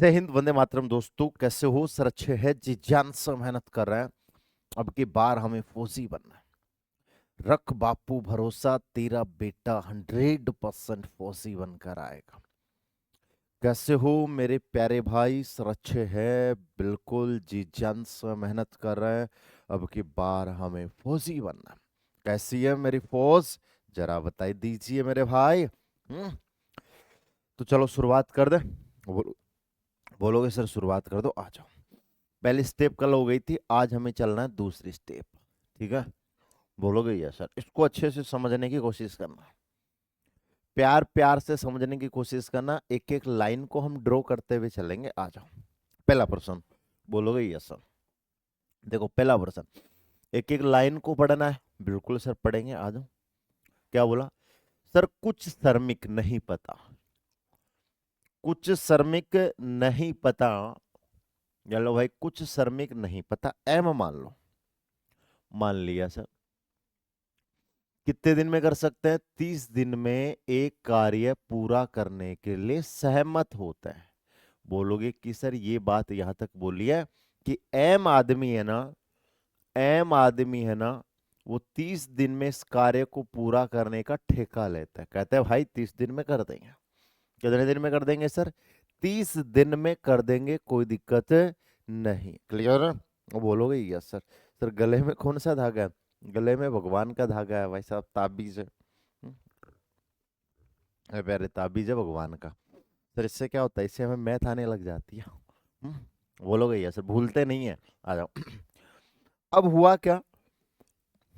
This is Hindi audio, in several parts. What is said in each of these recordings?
जय हिंद, वंदे मातरम। दोस्तों कैसे हो सर? अच्छे है जी, जान से मेहनत कर रहे हैं। अब की बार हमें फौजी बनना है। रख बापू भरोसा, तेरा बेटा 100% फौजी बनकर आएगा। कैसे हो मेरे प्यारे भाई? सर अच्छे है, बिल्कुल जी जान से मेहनत कर रहे हैं। अब की बार हमें फौजी बनना है। कैसी है मेरी फौज? जरा बताई दीजिए मेरे भाई। तो चलो शुरुआत कर दे। बोलोगे सर शुरुआत कर दो, आ जाओ। पहली स्टेप कल हो गई थी, आज हमें चलना है दूसरी स्टेप। ठीक है? बोलोगे यस सर। इसको अच्छे से समझने की कोशिश करना, प्यार प्यार से समझने की कोशिश करना। एक एक लाइन को हम ड्रॉ करते हुए चलेंगे। आ जाओ। पहला प्रश्न, बोलोगे यस सर। देखो पहला प्रश्न, एक एक लाइन को पढ़ना है। बिल्कुल सर पढ़ेंगे, आ जाओ। क्या बोला सर? कुछ श्रमिक नहीं पता, कुछ श्रमिक नहीं पता। चलो भाई, कुछ श्रमिक नहीं पता, एम मान लो। मान लिया सर। कितने दिन में कर सकते हैं? 30 दिन में एक कार्य पूरा करने के लिए सहमत होता है। बोलोगे कि सर ये बात यहां तक बोली है कि एम आदमी है ना, एम आदमी है ना, वो 30 दिन में इस कार्य को पूरा करने का ठेका लेता है। कहते हैं भाई 30 दिन में कर देंगे। कितने दिन में कर देंगे सर? 30 दिन में कर देंगे, कोई दिक्कत नहीं। क्लियर है? वो बोलोगे यस सर। सर गले में कौन सा धागा है? गले में भगवान का धागा है भाई साहब, ताबीज है। अरे प्यारे, ताबीज है भगवान का। सर इससे क्या होता है? इससे हमें मैथ आने लग जाती है। हम्म, बोलोगे यस सर, भूलते नहीं है। आ जाओ। अब हुआ क्या?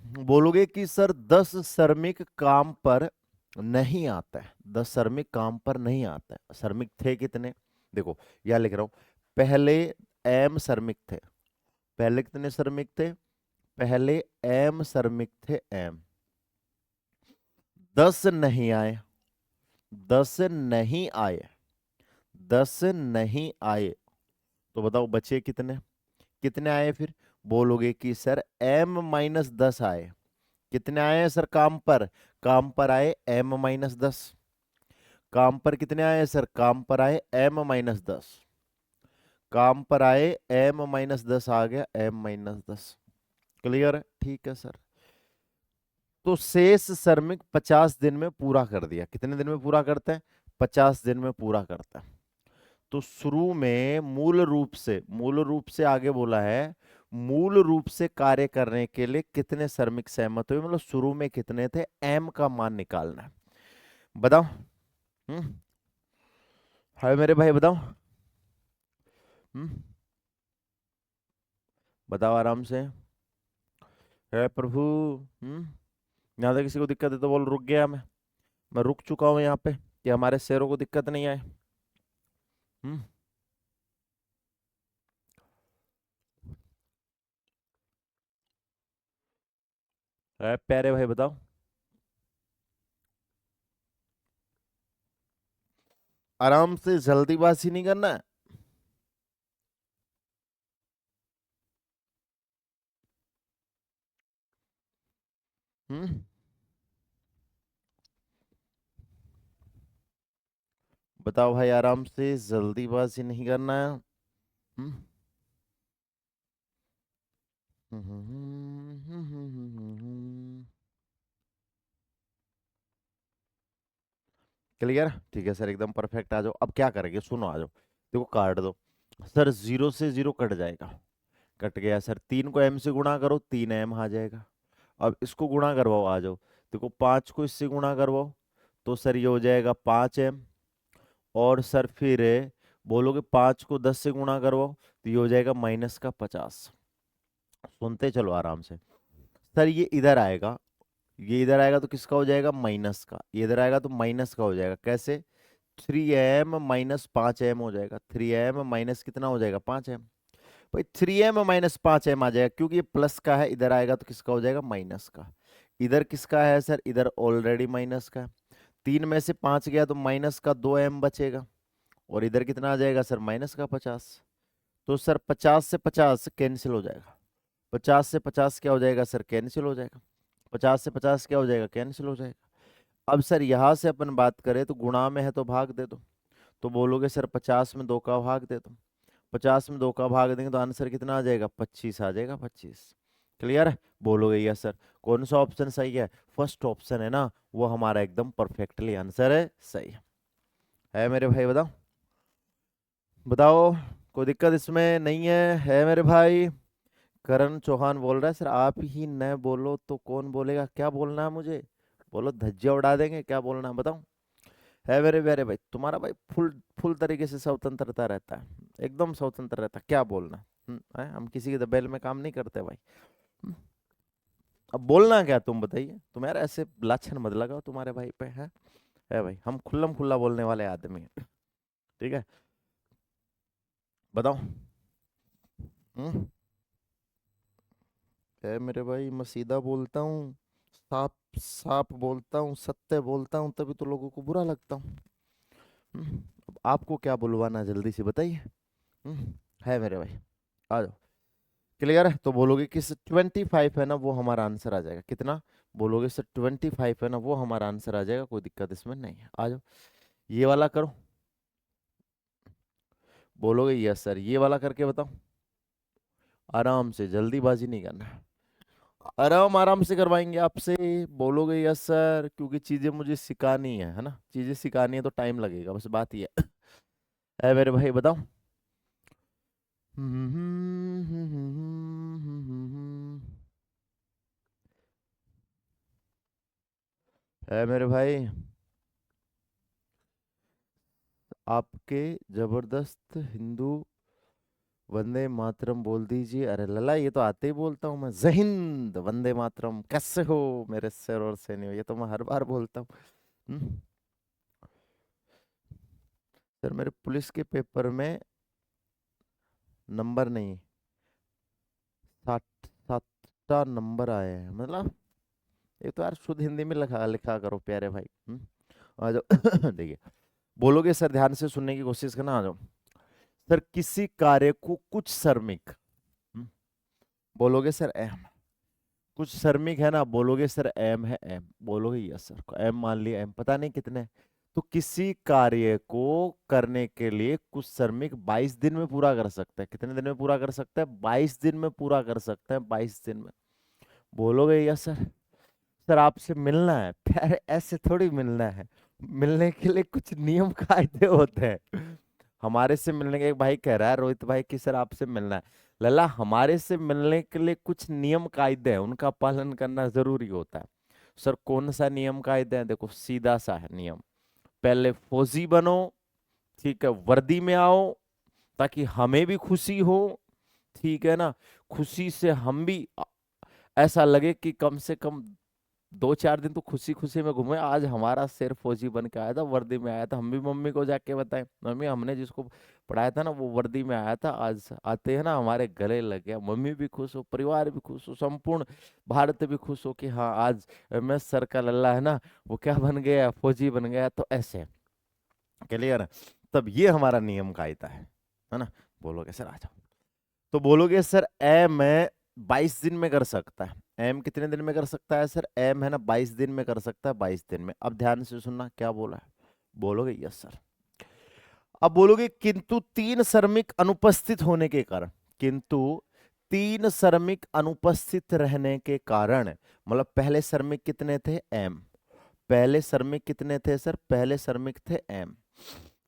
बोलोगे कि सर 10 श्रमिक काम पर नहीं आता है। 10 श्रमिक काम पर नहीं आता है। श्रमिक थे कितने? देखो यह लिख रहा हूं। पहले एम श्रमिक थे। पहले कितने श्रमिक थे? पहले एम श्रमिक थे, एम। 10 नहीं आए, 10 नहीं आए, 10 नहीं आए। तो बताओ बचे कितने? कितने आए फिर? बोलोगे कि सर M-10 आए। कितने आए हैं सर काम पर? काम पर आए M-10। काम पर कितने आए सर? काम पर आए M-10। काम पर आए M-10 आ गया, M-10। क्लियर है? ठीक है सर। तो शेष श्रमिक 50 दिन में पूरा कर दिया। कितने दिन में पूरा करते हैं? 50 दिन में पूरा करता है। तो शुरू में मूल रूप से आगे बोला है, मूल रूप से कार्य करने के लिए कितने श्रमिक सहमत हुए, मतलब शुरू में कितने थे, एम का मान निकालना है। बताओ। हम्म हाय मेरे भाई, बताओ। हम्म बताओ आराम से। है प्रभु। यहाँ तक किसी को दिक्कत है तो बोल, रुक गया मैं रुक चुका हूँ यहाँ पे, कि हमारे शेरों को दिक्कत नहीं आए। हम्म है प्यारे भाई, बताओ। आराम से, जल्दीबाजी नहीं करना है। हम्म बताओ भाई, आराम से, जल्दीबाजी नहीं करना है। हम्म क्लियर? ठीक है सर, एकदम परफेक्ट। आ जाओ। अब क्या करेंगे, सुनो, आ जाओ। देखो काट दो। सर 0 से 0 कट जाएगा। कट गया सर। 3 को m से गुणा करो, 3m आ जाएगा। अब इसको गुणा करवाओ, आ जाओ। देखो 5 को इससे गुणा करवाओ, तो सर ये हो जाएगा 5m। और सर फिर बोलोगे 5 को 10 से गुणा करवाओ, तो ये हो जाएगा -50। सुनते चलो आराम से। सर ये इधर आएगा, ये इधर आएगा तो किसका हो जाएगा? माइनस का। ये इधर आएगा तो माइनस का हो जाएगा। कैसे? 3m - 5m हो जाएगा। 3m माइनस कितना हो जाएगा? 5m। भाई 3m - 5m आ जाएगा, क्योंकि ये प्लस का है। इधर आएगा तो किसका हो जाएगा? माइनस का। इधर किसका है सर? इधर ऑलरेडी माइनस का है। 3 में से 5 गया तो माइनस का 2m बचेगा। और इधर कितना आ जाएगा सर? -50। तो सर 50 से 50 कैंसिल हो जाएगा। 50 से 50 क्या हो जाएगा सर? कैंसिल हो जाएगा। 50 से 50 क्या हो जाएगा? कैंसिल हो जाएगा। अब सर यहां से अपन बात करें तो गुणा में है तो भाग दे दो। तो बोलोगे सर 50 में 2 का भाग दे दो। 50 में 2 का भाग देंगे तो आंसर कितना आ जाएगा, 25 आ जाएगा, 25। क्लियर है? बोलोगे यस सर। कौन सा ऑप्शन सही है? फर्स्ट ऑप्शन है ना, वो हमारा एकदम परफेक्टली आंसर है, सही है मेरे भाई? बताओ बताओ, कोई दिक्कत इसमें नहीं है मेरे भाई? करण चौहान बोल रहा है सर आप ही न बोलो तो कौन बोलेगा, क्या बोलना है मुझे? बोलो, धज्जियां उड़ा देंगे, क्या बोलना है बताओ? है मेरे प्यारे भाई, तुम्हारा भाई फुल फुल तरीके से स्वतंत्रता रहता है, एकदम स्वतंत्र रहता है, क्या बोलना है? हम किसी के दबेल में काम नहीं करते भाई। हम्म, अब बोलना क्या तुम बताइए? तुम यार ऐसे लाछन मत लगाओ तुम्हारे भाई पे, है भाई, हम खुल्लम खुल्ला बोलने वाले आदमी हैं। ठीक है, बताओ। हम्म है मेरे भाई, मैं सीधा बोलता हूँ, साफ साफ बोलता हूँ, सत्य बोलता हूँ, तभी तो लोगों को बुरा लगता हूँ। अब आपको क्या बुलवाना है, जल्दी से बताइए। हम्म, है मेरे भाई, आ जाओ। क्लियर है? तो बोलोगे कि सर 25 है ना, वो हमारा आंसर आ जाएगा। कितना? बोलोगे सर 25 है ना, वो हमारा आंसर आ जाएगा, कोई दिक्कत इसमें नहीं है। आ जाओ, ये वाला करो। बोलोगे यस सर, ये वाला करके बताओ। आराम से, जल्दीबाजी नहीं करना, आराम आराम से करवाएंगे आपसे। बोलोगे यस सर, क्योंकि चीजें मुझे सिखानी है ना, चीजें सिखानी है तो टाइम लगेगा, बस बात ये है मेरे भाई? बताओ। है मेरे भाई, आपके जबरदस्त हिंदू वंदे मातरम बोल दीजिए। अरे लला, ये तो आते ही बोलता हूँ मैं, जय हिंद वंदे मातरम, कैसे हो मेरे सर और सैनियों, ये तो मैं हर बार बोलता हूँ। हम्म, सर मेरे पुलिस के पेपर में नंबर नहीं, 60 नंबर आए हैं मतलब। ये तो यार शुद्ध हिंदी में लिखा लिखा करो प्यारे भाई। आ जाओ देखिए, बोलोगे सर, ध्यान से सुनने की कोशिश करना। आ जाओ सर, किसी कार्य को कुछ श्रमिक, हम्म, बोलोगे सर एम, कुछ श्रमिक है ना, बोलोगे सर एम है, एम बोलोगे यस सर, एम मान लिया, एम पता नहीं कितने। तो किसी कार्य को करने के लिए कुछ श्रमिक 22 दिन में पूरा कर सकते हैं। कितने दिन में पूरा कर सकते हैं? 22 दिन में पूरा कर सकते हैं, 22 दिन में। बोलोगे यस सर। सर आपसे मिलना है प्यारे, ऐसे थोड़ी मिलना है, मिलने के लिए कुछ नियम कायदे होते हैं। हमारे से मिलने के, एक भाई कह रहा है रोहित भाई कि सर आपसे मिलना है। लला, हमारे से मिलने के लिए कुछ नियम कायदे हैं, उनका पालन करना जरूरी होता है। सर कौन सा नियम कायदे हैं? देखो सीधा सा है नियम, पहले फौजी बनो, ठीक है, वर्दी में आओ, ताकि हमें भी खुशी हो, ठीक है ना, खुशी से हम भी ऐसा लगे कि कम से कम 2-4 दिन तो खुशी खुशी में घूमे, आज हमारा शेर फौजी बन के आया था, वर्दी में आया था, हम भी मम्मी को जाके बताएं, मम्मी हमने जिसको पढ़ाया था ना वो वर्दी में आया था, आज आते हैं ना हमारे गले लग गया। मम्मी भी खुश हो, परिवार भी खुश हो, संपूर्ण भारत भी खुश हो कि हाँ आज मैं सर का लल्ला है ना, वो क्या बन गया, फौजी बन गया। तो ऐसे, क्लियर है? तब ये हमारा नियम कायदा है ना। बोलोगे सर आ जाओ, तो बोलोगे सर एम है 22 दिन में कर सकता है। एम कितने दिन में कर सकता है सर? एम है ना 22 दिन में कर सकता है, 22 दिन में। अब ध्यान से सुनना क्या बोला है, बोलोगे यस सर। अब बोलोगे किंतु 3 श्रमिक अनुपस्थित होने के कारण, किंतु 3 श्रमिक अनुपस्थित रहने के कारण, मतलब पहले श्रमिक कितने थे? एम। पहले श्रमिक कितने थे सर? पहले श्रमिक थे एम।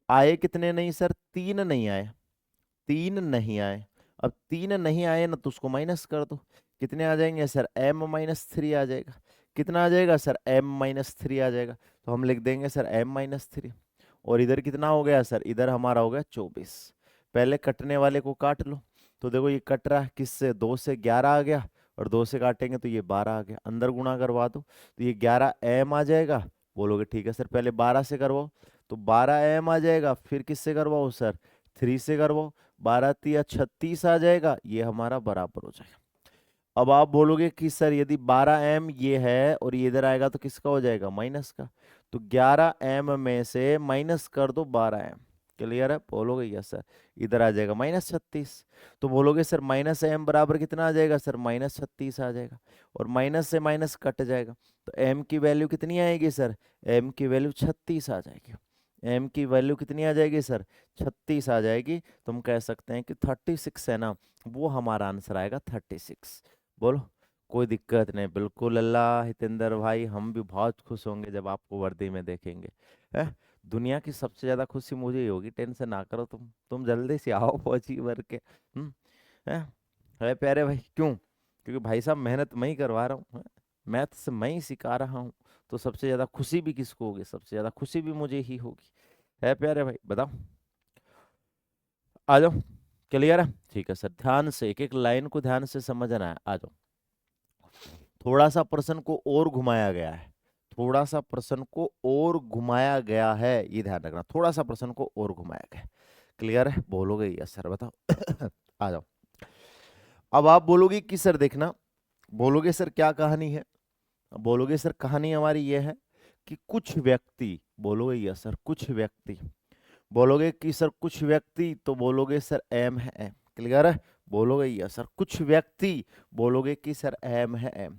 आए कितने नहीं सर? 3 नहीं आए, 3 नहीं आए। अब 3 नहीं आए ना तो उसको माइनस कर दो, कितने आ जाएंगे सर? m-3 आ जाएगा। कितना आ जाएगा सर? m-3 आ जाएगा। तो हम लिख देंगे सर m-3। और इधर कितना हो गया सर? इधर हमारा हो गया 24। पहले कटने वाले को काट लो, तो देखो ये कट रहा है किससे? 2 से 11 आ गया, और 2 से काटेंगे तो ये 12 आ गया, अंदर गुणा करवा दो तो ये 11m आ जाएगा। बोलोगे ठीक है सर, पहले 12 से करवाओ, तो 12m आ जाएगा, फिर किससे करवाओ सर? 3 से करवाओ, 12×3 = 36 आ जाएगा, ये हमारा बराबर हो जाएगा। अब आप बोलोगे कि सर यदि 12m ये है और ये इधर आएगा तो किसका हो जाएगा? माइनस का। तो 11m में से माइनस कर दो 12m। क्लियर है? बोलोगे यस सर, इधर आ जाएगा -36। तो बोलोगे सर -m बराबर कितना आ जाएगा सर? -36 आ जाएगा, और माइनस से माइनस कट जाएगा, तो m की वैल्यू कितनी आएगी सर? m की वैल्यू 36 आ जाएगी। एम की वैल्यू कितनी आ जाएगी सर, 36 आ जाएगी। तो हम कह सकते हैं कि 36 है ना, वो हमारा आंसर आएगा 36। बोलो, कोई दिक्कत नहीं, बिल्कुल अल्लाह हितेंद्र भाई, हम भी बहुत खुश होंगे जब आपको वर्दी में देखेंगे। है, दुनिया की सबसे ज्यादा खुशी मुझे ही होगी, टेंशन ना करो तुम जल्दी से आओ फौजी भर के। हम्म। है है प्यारे भाई, क्यों? क्योंकि भाई साहब मेहनत मैं ही करवा रहा हूँ, मैथ्स मैं ही सिखा रहा हूँ। तो सबसे ज्यादा खुशी भी किसको होगी? सबसे ज्यादा खुशी भी मुझे ही होगी। है प्यारे भाई, बताओ, आ जाओ। क्लियर है? ठीक है सर, ध्यान से एक एक लाइन को ध्यान से समझना है, आ जाओ। थोड़ा सा प्रश्न को और घुमाया गया है, थोड़ा सा प्रश्न को और घुमाया गया है, ये ध्यान रखना, थोड़ा सा प्रश्न को और घुमाया गया है। क्लियर है? बोलोगे यस सर, बताओ। आ जाओ। अब आप बोलोगे कि सर देखना, बोलोगे सर क्या कहानी है, बोलोगे सर कहानी हमारी ये है कि कुछ व्यक्ति, बोलोगे यस सर कुछ व्यक्ति, बोलोगे कि सर कुछ व्यक्ति, तो बोलोगे सर एम है एम। क्लियर है? बोलोगे यस सर कुछ व्यक्ति, बोलोगे कि सर एम है एम,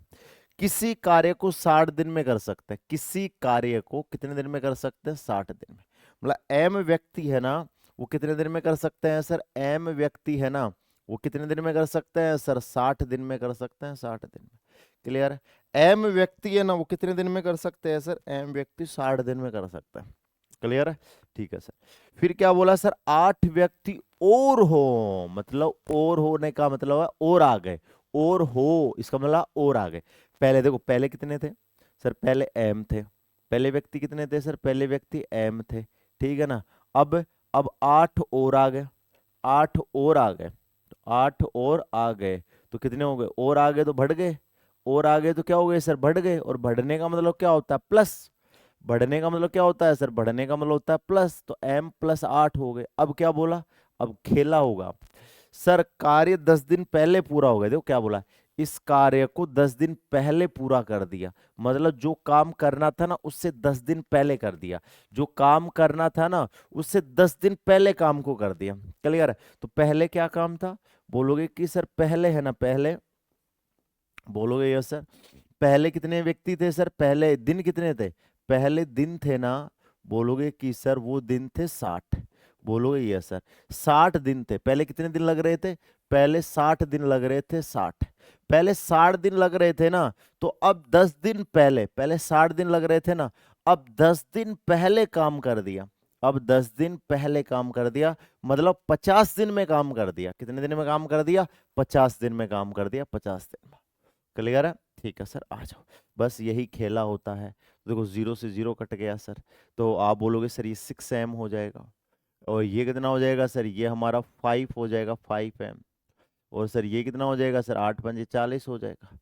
किसी कार्य को 60 दिन में कर सकते हैं, किसी कार्य को कितने दिन में कर सकते हैं? 60 दिन में। मतलब एम व्यक्ति है ना, वो कितने दिन में कर सकते हैं सर? एम व्यक्ति है ना, वो कितने दिन में कर सकते हैं सर? 60 दिन में कर सकते हैं, 60 दिन में। क्लियर है? एम व्यक्ति है ना, वो कितने दिन में कर सकते हैं सर? एम व्यक्ति 60 दिन में कर सकते हैं। क्लियर है? ठीक है सर। फिर क्या बोला सर? 8 व्यक्ति और हो, मतलब और होने का मतलब है और आ गए, और हो इसका मतलब और आ गए। पहले देखो, पहले कितने थे सर? पहले एम थे। पहले व्यक्ति कितने थे सर? पहले व्यक्ति एम थे। ठीक है ना? अब 8 और आ गए, 8 और आ गए, तो 8 और आ गए तो कितने हो गए? और आ गए तो बढ़ गए, और आ गए तो क्या हो गए सर? बढ़ गए। और बढ़ने का मतलब क्या होता है? प्लस। बढ़ने का मतलब क्या होता है सर? बढ़ने का मतलब होता है प्लस। तो m प्लस 8 हो गए। अब क्या बोला? अब खेला होगा सर, कार्य 10 दिन पहले पूरा हो गया। देखो क्या बोला, इस कार्य को 10 दिन पहले पूरा कर दिया, मतलब जो काम करना था ना उससे 10 दिन पहले कर दिया, जो काम करना था ना उससे 10 दिन पहले काम को कर दिया। क्लियर है? तो पहले क्या काम था? बोलोगे कि सर पहले है ना, पहले, बोलोगे यस सर, पहले कितने व्यक्ति थे सर? पहले दिन कितने थे? पहले दिन थे ना, बोलोगे कि सर वो दिन थे 60। बोलोगे यस सर, 60 दिन थे। पहले कितने दिन लग रहे थे? पहले 60 दिन लग रहे थे, 60। पहले 60 दिन लग रहे थे ना, तो अब 10 दिन पहले, पहले 60 दिन लग रहे थे ना, अब 10 दिन पहले काम कर दिया। अब 10 दिन पहले काम कर दिया, मतलब 50 दिन में काम कर दिया। कितने दिन में काम कर दिया? 50 दिन में काम कर दिया, 50 दिन में। क्लियर है? ठीक है सर, आ जाओ। बस यही खेला होता है। देखो 0 से 0 कट गया सर, तो आप बोलोगे सर ये 6m हो जाएगा, और ये कितना हो जाएगा सर? ये हमारा 5 हो जाएगा, 5m। और सर ये कितना हो जाएगा सर? 8 × 5 = 40 हो जाएगा।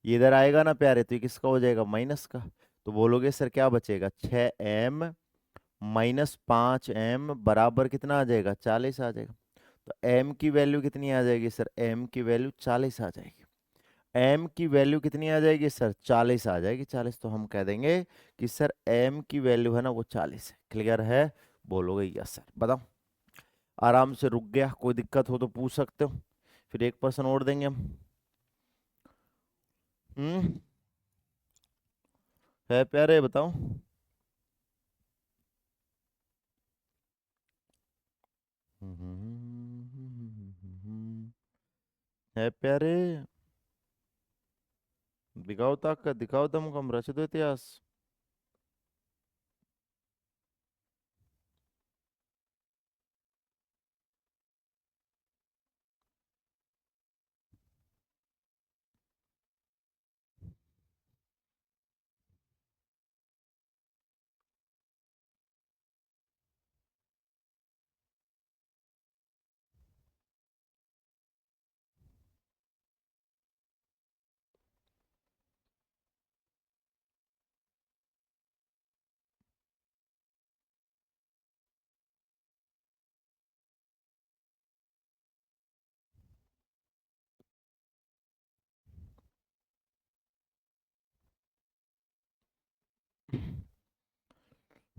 ये इधर आएगा ना प्यारे, तो ये किसका हो जाएगा? माइनस का। तो बोलोगे सर क्या बचेगा? 6m माइनस 5m बराबर कितना आ जाएगा? 40 आ जाएगा। तो m की वैल्यू कितनी आ जाएगी सर? m की वैल्यू 40 आ जाएगी। m की वैल्यू कितनी आ जाएगी सर? 40 आ जाएगी, 40। तो हम कह देंगे कि सर m की वैल्यू है ना वो 40 है। क्लियर है? बोलोगे यस सर, बताओ। आराम से रुक गया, कोई दिक्कत हो तो पूछ सकते हो, फिर एक पर्सन और देंगे हम। हम्म। है प्यारे, बताओ। है प्यारे, दिखाओ ताकत, दिखाओ दमखम, रच दो इतिहास।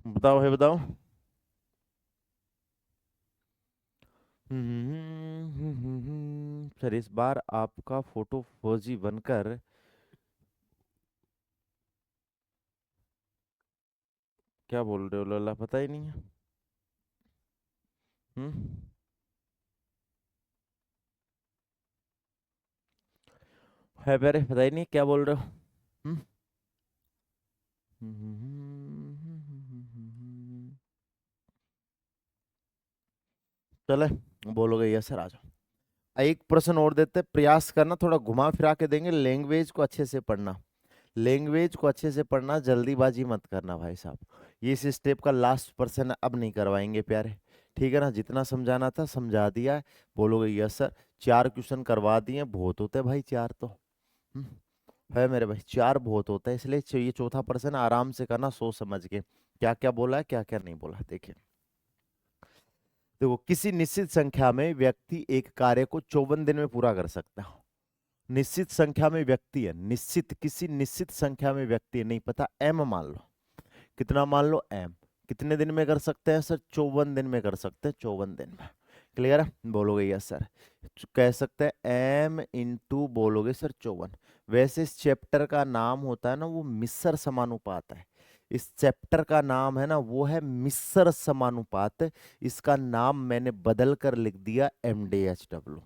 बताओ है, बताओ। सर इस बार आपका फोटो फौजी बनकर, क्या बोल रहे हो लल्ला, पता ही नहीं है। हम्म है प्यारे, पता ही नहीं क्या बोल रहे हो। हम्म चले, बोलोगे यस सर, आ जाओ। एक प्रश्न और देते हैं, प्रयास करना, थोड़ा घुमा फिरा के देंगे, लैंग्वेज को अच्छे से पढ़ना। लैंग्वेज को अच्छे से पढ़ना, जल्दीबाजी मत करना भाई साहब। ये इस स्टेप का लास्ट पर्सन अब नहीं करवाएंगे प्यारे। ठीक है ना, जितना समझाना था समझा दिया है। बोलोगे यस सर। 4 क्वेश्चन करवा दिए, बहुत होते हैं भाई 4 तो। हम्म, है मेरे भाई, 4 बहुत होता है, इसलिए ये चौथा पर्सन आराम से करना, सोच समझ के क्या क्या बोला है, क्या क्या नहीं बोला। देखिए, देखो, किसी निश्चित संख्या में व्यक्ति एक कार्य को 54 दिन में पूरा कर सकता है। निश्चित संख्या में व्यक्ति है, निश्चित, किसी निश्चित संख्या में व्यक्ति है, नहीं पता, एम मान लो। कितना मान लो, एम। कितने दिन में कर सकते हैं सर, 54 दिन में कर सकते हैं, 54 दिन में। क्लियर है, बोलोगे यस सर। कह सकते हैं एम इंटू, बोलोगे सर 54। वैसे इस चैप्टर का नाम होता है ना, वो मिश्र समानुपात है। इस चैप्टर का नाम है ना, वो है मिश्र समानुपात। इसका नाम मैंने बदल कर लिख दिया MDHW।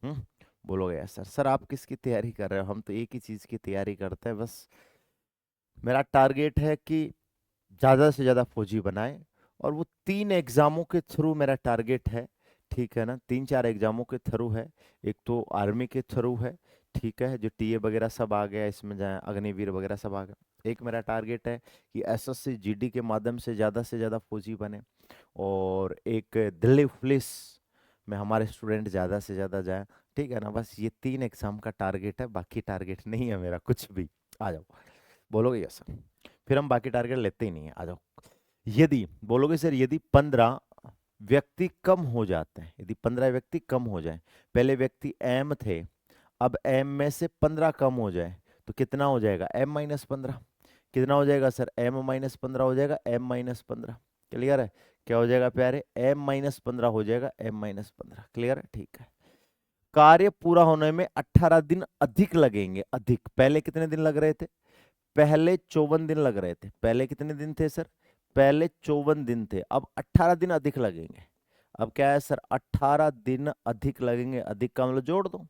हम्म बोलोगे यस सर। सर आप किसकी तैयारी कर रहे हो, हम तो एक ही चीज की तैयारी करते हैं बस। मेरा टारगेट है कि ज्यादा से ज्यादा फौजी बनाए, और वो 3 एग्जामों के थ्रू मेरा टारगेट है। ठीक है ना, 3 4 एग्जामों के थ्रू है। एक तो आर्मी के थ्रू है, ठीक है, जो टीए वगैरह सब आ गया इसमें, जाए अग्निवीर वगैरह सब आ गया। एक मेरा टारगेट है कि एसएससी जीडी के माध्यम से ज्यादा फौजी बने। और एक दिल्ली पुलिस में हमारे स्टूडेंट ज्यादा से ज्यादा जाए। ठीक है ना, बस ये 3 एग्जाम का टारगेट है, बाकी टारगेट नहीं है मेरा कुछ भी। आ जाओ, बोलोगे यस सर, फिर हम बाकी टारगेट लेते ही नहीं है। आ जाओ। यदि, बोलोगे सर, यदि 15 व्यक्ति कम हो जाते हैं, यदि 15 व्यक्ति कम हो जाए, पहले व्यक्ति एम थे, अब एम में से 15 कम हो जाए, तो कितना हो जाएगा, M-15। कितना हो जाएगा सर, M-15 हो जाएगा, M-15। क्लियर है, क्या हो जाएगा प्यारे, M-15 हो जाएगा, M-15। क्लियर है, ठीक है। कार्य पूरा होने में 18 दिन अधिक लगेंगे, अधिक। पहले कितने दिन लग रहे थे, पहले 54 दिन लग रहे थे। पहले कितने दिन थे सर, पहले 54 दिन थे, अब 18 दिन अधिक लगेंगे। अब क्या है सर, 18 दिन अधिक लगेंगे। अधिक का मतलब जोड़ दो,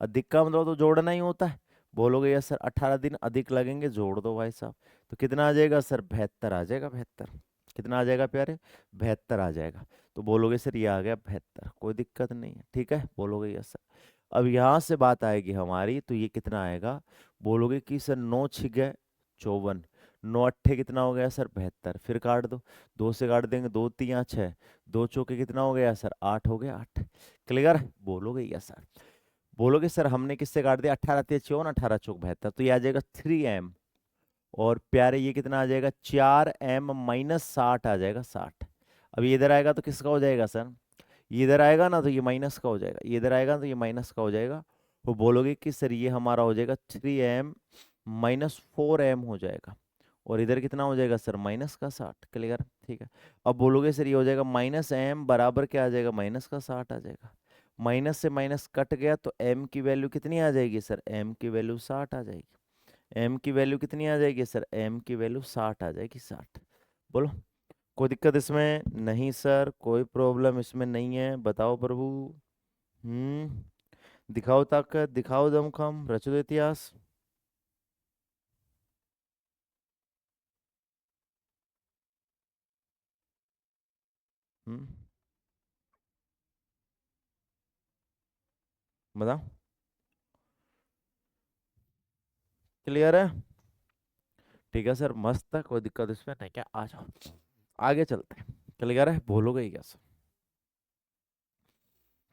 अधिक का मतलब तो जोड़ना ही होता है। बोलोगे यस सर, 18 दिन अधिक लगेंगे, जोड़ दो भाई साहब। तो कितना आ जाएगा सर, 72 आ जाएगा, 72। कितना आ जाएगा प्यारे, 72 आ जाएगा। तो बोलोगे सर ये आ गया 72, कोई दिक्कत नहीं है, ठीक है, बोलोगे यस सर। अब यहां से बात आएगी हमारी, तो ये कितना आएगा, बोलोगे कि सर 9 छिक 54, 9 अट्ठे कितना हो गया सर, 72। फिर काट दो, 2 से काट देंगे, 2 तिया 6, 2 चौके कितना हो गया सर, 8 हो गया, 8। क्लियर, बोलोगे यस सर। बोलोगे सर हमने किससे काट दिया, 18 तिया 54, 18 चौक 72, तो ये आ जाएगा 3M। और प्यारे ये कितना आ जाएगा, 4M-60 आ जाएगा, 60। अब ये इधर आएगा तो किसका हो जाएगा सर, ये इधर आएगा ना तो ये माइनस का हो जाएगा, ये इधर आएगा तो ये माइनस का हो जाएगा। तो बोलोगे कि सर ये हमारा हो जाएगा 3M-4M हो जाएगा। और इधर कितना हो जाएगा सर, माइनस का 60। क्लियर, ठीक है। अब बोलोगे सर ये हो जाएगा -M बराबर क्या आ जाएगा, माइनस का 60 आ जाएगा। माइनस से माइनस कट गया तो M की वैल्यू कितनी आ जाएगी सर, M की वैल्यू 60 आ जाएगी। M की वैल्यू कितनी आ जाएगी सर, M की वैल्यू 60 आ जाएगी, 60। बोलो, कोई दिक्कत इसमें नहीं सर, कोई प्रॉब्लम इसमें नहीं है, बताओ प्रभु। दिखाओ ताकत, दिखाओ दमखम, रचो दो इतिहास। हम्म बताओ, क्लियर है, ठीक है सर, मस्त है, कोई दिक्कत इसमें नहीं, क्या, आ जाओ आगे चलते हैं। क्लियर है, बोलोगे ही क्या सर,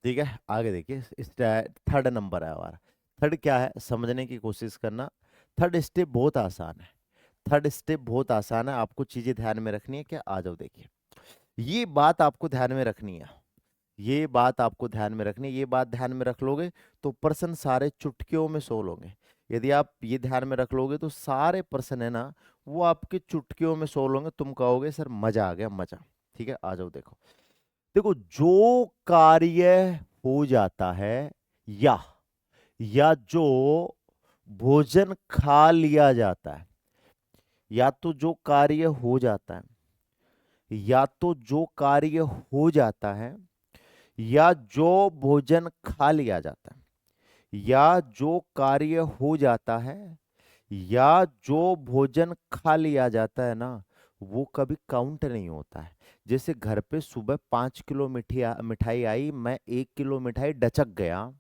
ठीक है, आगे देखिए। इस थर्ड नंबर है हमारा। थर्ड क्या है, समझने की कोशिश करना। थर्ड स्टेप बहुत आसान है, थर्ड स्टेप बहुत आसान है, आपको चीजें ध्यान में रखनी है, क्या, आ जाओ देखिए। ये बात आपको ध्यान में रखनी है, ये बात आपको ध्यान में रखनी है, ये बात ध्यान में रख लोगे तो प्रश्न सारे चुटकियों में सोल्व होंगे। यदि आप ये ध्यान में रख लोगे तो सारे प्रश्न है ना, वो आपके चुटकियों में सोल्व होंगे, तुम कहोगे सर मजा आ गया, मजा। ठीक है, आ जाओ देखो। देखो, जो कार्य हो जाता है, या जो भोजन खा लिया जाता है, या तो जो कार्य हो जाता है, या तो जो कार्य हो जाता है, या जो भोजन खा लिया जाता है, या जो कार्य हो जाता है, या जो भोजन खा लिया जाता है ना, वो कभी काउंट नहीं होता है। जैसे घर पे सुबह 5 किलो मिठाई आई, मैं 1 किलो मिठाई डचक गया,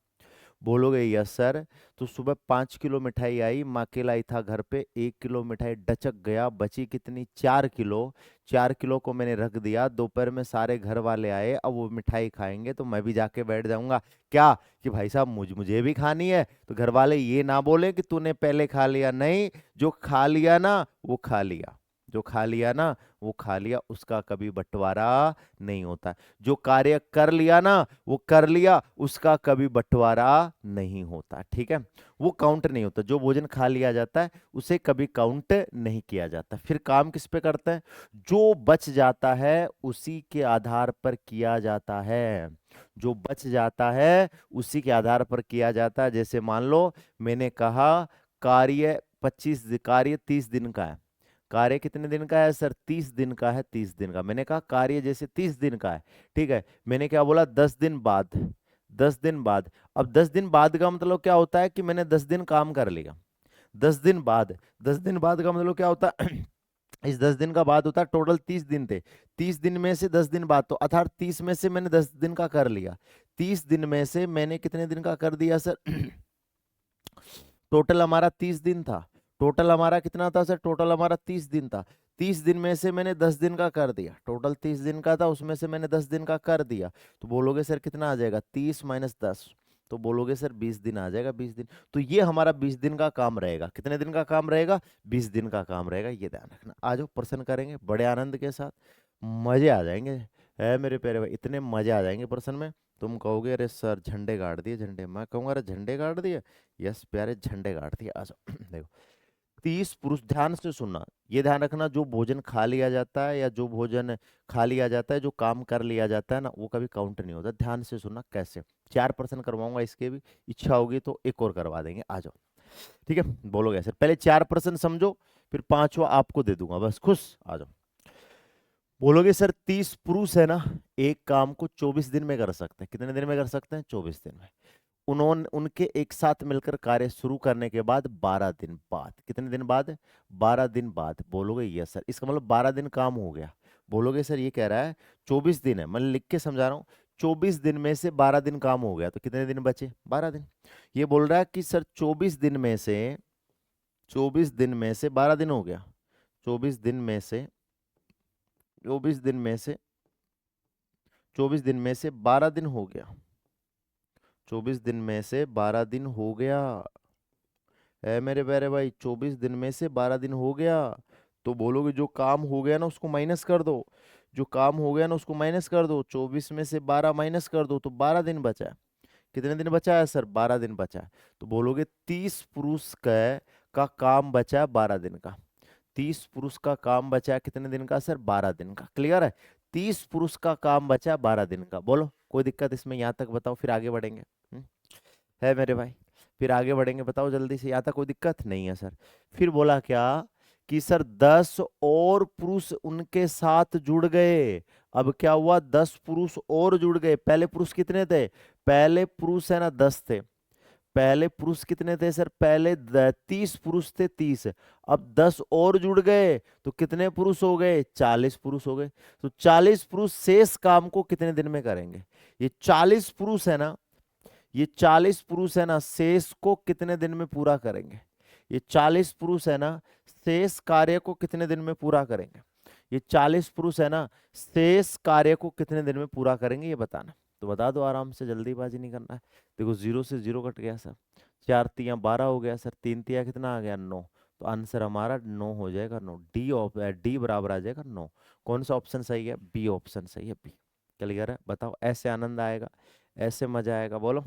बोलोगे यस सर। तो सुबह 5 किलो मिठाई आई, मैं अकेला ही था घर पे, 1 किलो मिठाई डचक गया, बची कितनी, 4 किलो। 4 किलो को मैंने रख दिया, दोपहर में सारे घर वाले आए, अब वो मिठाई खाएंगे तो मैं भी जाके बैठ जाऊंगा क्या, कि भाई साहब मुझे भी खानी है। तो घर वाले ये ना बोले कि तूने पहले खा लिया, नहीं, जो खा लिया ना वो खा लिया, जो खा लिया ना वो खा लिया, उसका कभी बंटवारा नहीं होता। जो कार्य कर लिया ना वो कर लिया, उसका कभी बंटवारा नहीं होता, ठीक है। वो काउंट नहीं होता। जो भोजन खा लिया जाता है उसे कभी काउंट नहीं किया जाता। फिर काम किस पे करते हैं, जो बच जाता है उसी के आधार पर किया जाता है। जो बच जाता है उसी के आधार पर किया जाता है। जैसे मान लो मैंने कहा कार्य 30 दिन का है। कार्य कितने दिन का है सर, 30 दिन का है, 30 दिन का। मैंने कहा कार्य जैसे 30 दिन का है, ठीक है। मैंने क्या बोला, 10 दिन बाद, 10 दिन बाद। अब 10 दिन बाद का मतलब क्या होता है कि मैंने 10 दिन काम कर लिया। 10 दिन बाद, 10 दिन बाद का मतलब क्या होता है इस 10 दिन का बाद होता है, टोटल 30 दिन थे, 30 दिन में से 10 दिन बाद, तो अर्थात 30 में से मैंने 10 दिन का कर लिया। 30 दिन में से मैंने कितने दिन का कर दिया सर टोटल हमारा 30 दिन था। टोटल हमारा कितना था सर, टोटल हमारा 30 दिन था। 30 दिन में से मैंने 10 दिन का कर दिया, टोटल 30 दिन का था, उसमें से मैंने 10 दिन का कर दिया। तो बोलोगे सर कितना आ जाएगा, 30 - 10, तो बोलोगे सर 20 दिन आ जाएगा, 20 दिन। तो ये हमारा 20 दिन का काम रहेगा। कितने दिन का काम रहेगा, 20 दिन का काम रहेगा, ये ध्यान रखना। आज वो प्रश्न करेंगे बड़े आनंद के साथ, मजे आ जाएंगे। है मेरे प्यारे भाई, इतने मजे आ जाएंगे प्रश्न में, तुम कहोगे अरे सर झंडे गाड़ दिए, झंडे। मैं कहूंगा अरे झंडे गाड़ दिए, यस प्यारे झंडे गाड़ दिए। आ जाओ देखो, 30 पुरुष, ध्यान से सुनना, ये ध्यान रखना, जो भोजन खा लिया जाता है या जो भोजन खा लिया जाता है, जो काम कर लिया जाता है ना, वो कभी काउंट नहीं होता। ध्यान से सुनना कैसे, 4 प्रश्न करवाऊंगा इसके भी, इच्छा होगी तो एक और करवा देंगे। आ जाओ, ठीक है। बोलोगे सर पहले 4 प्रश्न समझो, फिर पांचवा आपको दे दूंगा, बस खुश। आ जाओ, बोलोगे सर 30 पुरुष है ना, एक काम को 24 दिन में कर सकते हैं। कितने दिन में कर सकते हैं, 24 दिन में। उन्होंने उनके एक साथ मिलकर कार्य शुरू करने के बाद 12 दिन बाद, कितने दिन बाद, 12 दिन बाद। बोलोगे यस सर, इसका मतलब 12 दिन काम हो गया। बोलोगे सर ये कह रहा है 24 दिन है, मैं लिख के समझा रहा हूँ, 24 दिन में से 12 दिन काम हो गया, तो कितने दिन बचे, 12 दिन। ये बोल रहा है कि सर 24 दिन में से 12 दिन हो गया, 24 दिन में से 24 दिन में से 24 दिन में से 12 दिन हो गया, 24 दिन में से 12 दिन हो गया। है मेरे प्यारे भाई, 24 दिन में से 12 दिन हो गया। तो बोलोगे जो काम हो गया ना उसको माइनस कर दो, जो काम हो गया ना उसको माइनस कर दो, 24 में से 12 माइनस कर दो, तो 12 दिन बचा है। कितने दिन बचा है सर, 12 दिन बचा है। तो बोलोगे 30 पुरुष का काम बचा है 12 दिन का। 30 पुरुष का काम बचा है कितने दिन का सर, 12 दिन का। क्लियर है, 30 पुरुष का काम बचा है 12 दिन का। बोलो कोई दिक्कत इसमें, यहाँ तक बताओ, फिर आगे बढ़ेंगे। है मेरे भाई, फिर आगे बढ़ेंगे, बताओ जल्दी से, यहाँ तक कोई दिक्कत नहीं है सर। फिर बोला क्या कि सर 10 और पुरुष उनके साथ जुड़ गए। अब क्या हुआ, 10 पुरुष और जुड़ गए। पहले पुरुष कितने थे, पहले पुरुष है ना 10 थे। पहले पुरुष कितने थे सर, पहले 30 पुरुष थे, 30। अब 10 और जुड़ गए तो कितने पुरुष हो गए, 40 पुरुष हो गए। तो 40 पुरुष शेष काम को कितने दिन में करेंगे। ये 40 पुरुष है ना, ये 40 पुरुष है ना, शेष को कितने दिन में पूरा करेंगे। ये 40 पुरुष है ना, शेष कार्य को कितने दिन में पूरा करेंगे। ये 40 पुरुष है ना, शेष कार्य को कितने दिन में पूरा करेंगे, ये बताना। तो बता दो आराम से, जल्दीबाजी नहीं करना है। देखो 0 से 0 कट गया सर, 4 तिया 12 हो गया सर, 3 तिया कितना आ गया, 9। तो आंसर हमारा 9 हो जाएगा, 9। डी बराबर आ जाएगा 9। कौन सा ऑप्शन सही है, बी ऑप्शन सही है, बी। क्लियर है, बताओ ऐसे आनंद आएगा, ऐसे मजा आएगा। बोलो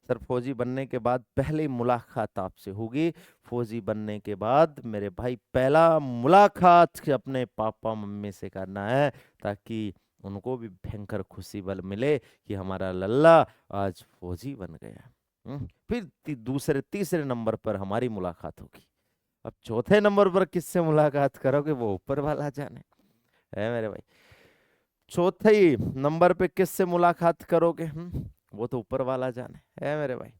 सर फौजी बनने के बाद पहली मुलाकात आपसे होगी, फौजी बनने के बाद मेरे भाई पहला मुलाकात अपने पापा मम्मी से करना है, ताकि उनको भी भयंकर खुशी बल मिले कि हमारा लल्ला आज फौजी बन गया। फिर दूसरे तीसरे नंबर पर हमारी मुलाकात होगी। अब चौथे नंबर पर किससे मुलाकात करोगे वो ऊपर वाला जाने। है मेरे भाई। चौथे ही नंबर पे किससे मुलाकात करोगे? वो तो ऊपर वाला जाने, है मेरे भाई।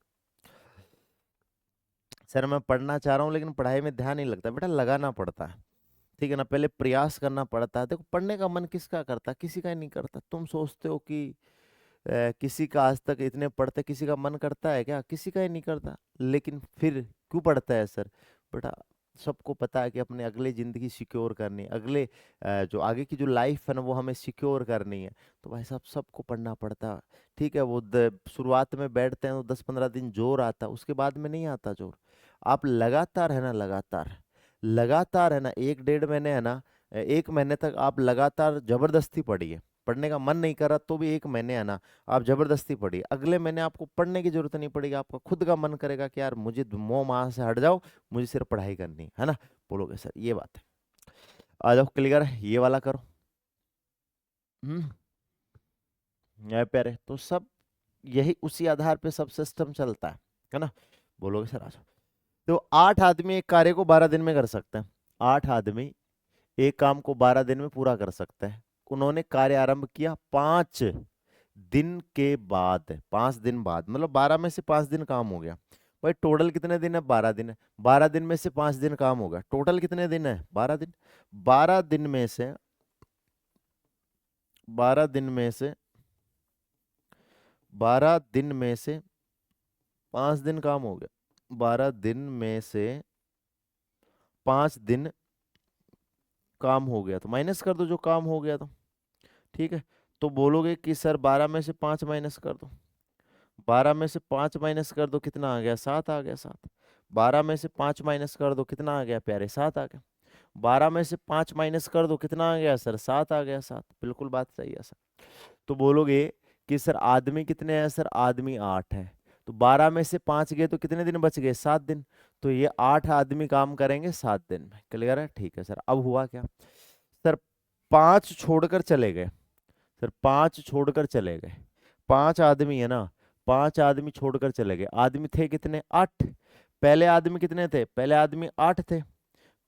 सर मैं पढ़ना चाह रहा हूँ लेकिन पढ़ाई में ध्यान नहीं लगता। बेटा लगाना पड़ता है, ठीक है ना, पहले प्रयास करना पड़ता है। देखो पढ़ने का मन किसका करता है? किसी का ही नहीं करता। तुम सोचते हो कि किसी का आज तक इतने पढ़ते किसी का मन करता है क्या? किसी का ही नहीं करता। लेकिन फिर क्यों पढ़ता है सर? बेटा सबको पता है कि अपने अगले जिंदगी सिक्योर करनी है, अगले जो आगे की जो लाइफ है ना वो हमें सिक्योर करनी है। तो भाई साहब सबको पढ़ना पड़ता है। ठीक है, वो शुरुआत में बैठते हैं तो 10-15 दिन जोर आता है, उसके बाद में नहीं आता जोर। आप लगातार है ना, लगातार है ना, 1-1.5 महीने है ना, 1 महीने तक आप लगातार जबरदस्ती पढ़िए। पढ़ने का मन नहीं कर रहा तो भी 1 महीने है ना आप जबरदस्ती पढ़िए। अगले महीने आपको पढ़ने की जरूरत नहीं पड़ेगी, आपका खुद का मन करेगा कि यार मुझे मोह माह से हट जाओ, मुझे सिर्फ पढ़ाई करनी है ना। बोलोगे सर ये बात है। आ जाओ, क्लियर है, ये वाला करो। हम्म ये प्यारे तो सब यही उसी आधार पे सब सिस्टम चलता है ना। बोलोगे सर आ जाओ। तो 8 आदमी एक कार्य को 12 दिन में कर सकते हैं। 8 आदमी एक काम को 12 दिन में पूरा कर सकते हैं। उन्होंने कार्य आरंभ किया 5 दिन के बाद। 5 दिन बाद मतलब 12 में से 5 दिन काम हो गया। भाई टोटल कितने दिन है? 12 दिन है। 12 दिन में से 5 दिन काम हो गया, टोटल कितने दिन है? 12 दिन। 12 दिन में से 12 दिन में से 5 दिन काम हो गया। 12 दिन में से 5 दिन काम हो गया तो माइनस कर दो जो काम हो गया तो। ठीक है, तो बोलोगे कि सर 12 में से 5 माइनस कर दो। 12 में से 5 माइनस कर दो, कितना आ गया? 7 आ गया, 7। 12 में से 5 माइनस कर दो, कितना आ गया प्यारे? 7 आ गया। 12 में से 5 माइनस कर दो, कितना आ गया सर? 7 आ गया, 7। बिल्कुल बात सही है सर। तो बोलोगे कि सर आदमी कितने हैं? सर आदमी 8 है। तो 12 में से 5 गए तो कितने दिन बच गए? 7 दिन। तो ये 8 आदमी काम करेंगे 7 दिन में। क्लियर है? ठीक है सर। अब हुआ क्या सर? 5 छोड़कर चले गए। सर 5 छोड़कर चले गए। 5 आदमी है ना, 5 आदमी छोड़कर चले गए। आदमी थे कितने? 8। पहले आदमी कितने थे? पहले आदमी 8 थे।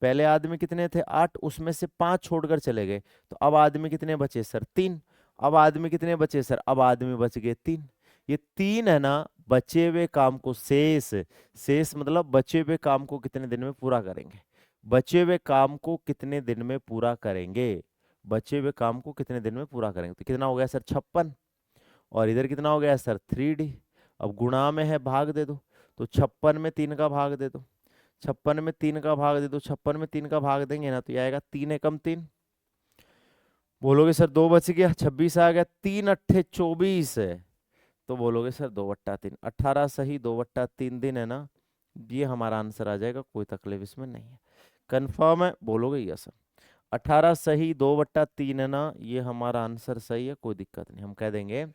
पहले आदमी कितने थे? 8, उसमें से 5 छोड़कर चले गए। तो अब आदमी कितने बचे सर? 3। अब आदमी कितने बचे सर? अब आदमी बच गए 3। ये 3 है ना, बचे हुए काम को शेष, शेष मतलब बचे हुए काम को कितने दिन में पूरा करेंगे? बचे हुए काम को कितने दिन में पूरा करेंगे? बचे हुए काम को कितने दिन में पूरा करेंगे? तो कितना हो गया सर? 56। और इधर कितना हो गया सर? 3D। अब गुणा में है, भाग दे दो। तो 56 में 3 का भाग दे दो। 56 में 3 का भाग दे दो। 56 में 3 का भाग देंगे ना तो ये आएगा 3 एकम 3। बोलोगे सर 2 बच गया, 26 आ गया। 3 अट्ठे 24 है। तो बोलोगे सर 2/3, 18 सही 2/3 दिन है ना। ये हमारा आंसर आ जाएगा, कोई तकलीफ इसमें नहीं है। कंफर्म है? बोलोगे यस सर। 18 सही 2/3 है ना, ये हमारा आंसर सही है, कोई दिक्कत नहीं। हम कह देंगे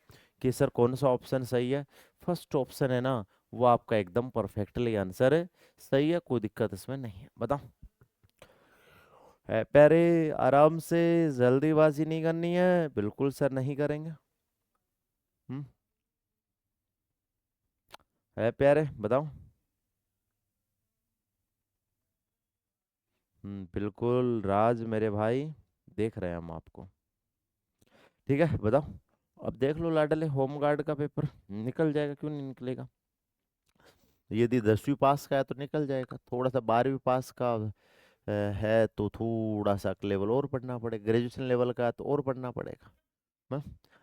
कि सर कौन सा ऑप्शन सही है? फर्स्ट ऑप्शन है ना, वो आपका एकदम परफेक्टली आंसर है, सही है, कोई दिक्कत इसमें नहीं है। बताओ। है प्यारे, आराम से, जल्दीबाजी नहीं करनी है। बिल्कुल सर नहीं करेंगे। हम्म है प्यारे, बताओ। बिल्कुल राज मेरे भाई, देख रहे हैं हम आपको। ठीक है बताओ। अब देख लो लाडले, होम गार्ड का पेपर निकल जाएगा, क्यों नहीं निकलेगा? यदि 10वीं पास का है तो निकल जाएगा। थोड़ा सा 12वीं पास का है तो थोड़ा सा लेवल और पढ़ना पड़ेगा। ग्रेजुएशन लेवल का है तो और पढ़ना पड़ेगा। हाँ?